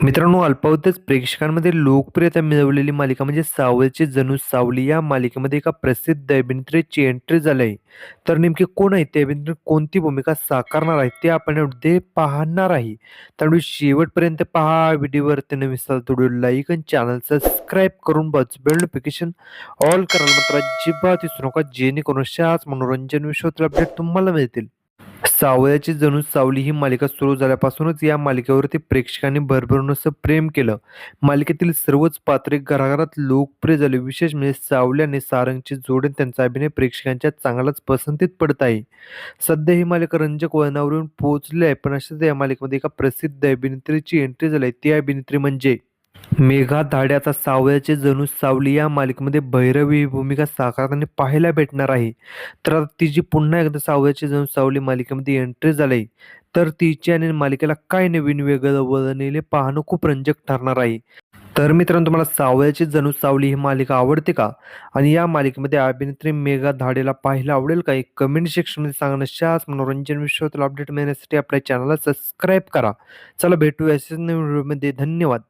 मित्रांनो, अल्पावधीतच प्रेक्षकांमध्ये लोकप्रियता मिळवलेली मालिका म्हणजे सावळची जणू सावली या मालिकेमध्ये एका प्रसिद्ध अभिनेत्रीची एंट्री झाली आहे. तर नेमकी कोण आहे ती अभिनेत्री, कोणती भूमिका साकारणार आहे ते आपण यामध्ये पाहणार आहे. त्यामुळे शेवटपर्यंत पहा. व्हिडिओवरती नवीन असाल तर व्हिडिओ लाईक आणि चॅनल सबस्क्राईब करून बेल नोटिफिकेशन ऑल करायला मात्र अजिबात विसरू नका, जेणेकरून अशाच मनोरंजन विषयातील अपडेट तुम्हाला मिळतील. सावळ्याची जणू सावली ही मालिका सुरू झाल्यापासूनच या मालिकेवरती प्रेक्षकांनी भरभरून असं प्रेम केलं. मालिकेतील सर्वच पात्रे घराघरात लोकप्रिय झाली. विशेष म्हणजे सावली आणि सारंगची जोडी आणि त्यांचा अभिनय प्रेक्षकांच्या चांगलाच पसंतीत पडत आहे. सध्या ही मालिका रंजक वळणावर येऊन पोहोचली आहे, पण अशाच या मालिकेमध्ये एका प्रसिद्ध अभिनेत्रीची एंट्री झाली आहे. ती अभिनेत्री म्हणजे मेघा धाडे. आता सावळ्याचे जणू सावली या मालिकेमध्ये भैरवी ही भूमिका साकारताना पाहायला भेटणार आहे. तर आता तिची पुन्हा एकदा सावळ्याची जणू सावली मालिकेमध्ये एंट्री झाली. तर तिची आणि मालिकेला काय नवीन वेगळं वळण येईल हे पाहणं खूप रंजक ठरणार आहे. तर मित्रांनो, तुम्हाला सावळ्याची जणू सावली ही मालिका आवडते का? आणि या मालिकेमध्ये अभिनेत्री मेघा धाडेला पाहायला आवडेल का? एक कमेंट सेक्शनमध्ये सांगा. अशाच मनोरंजन विषयातील अपडेट मिळण्यासाठी आपल्या चॅनलला सबस्क्राईब करा. चला भेटूया अशाच नवीन व्हिडिओमध्ये. धन्यवाद.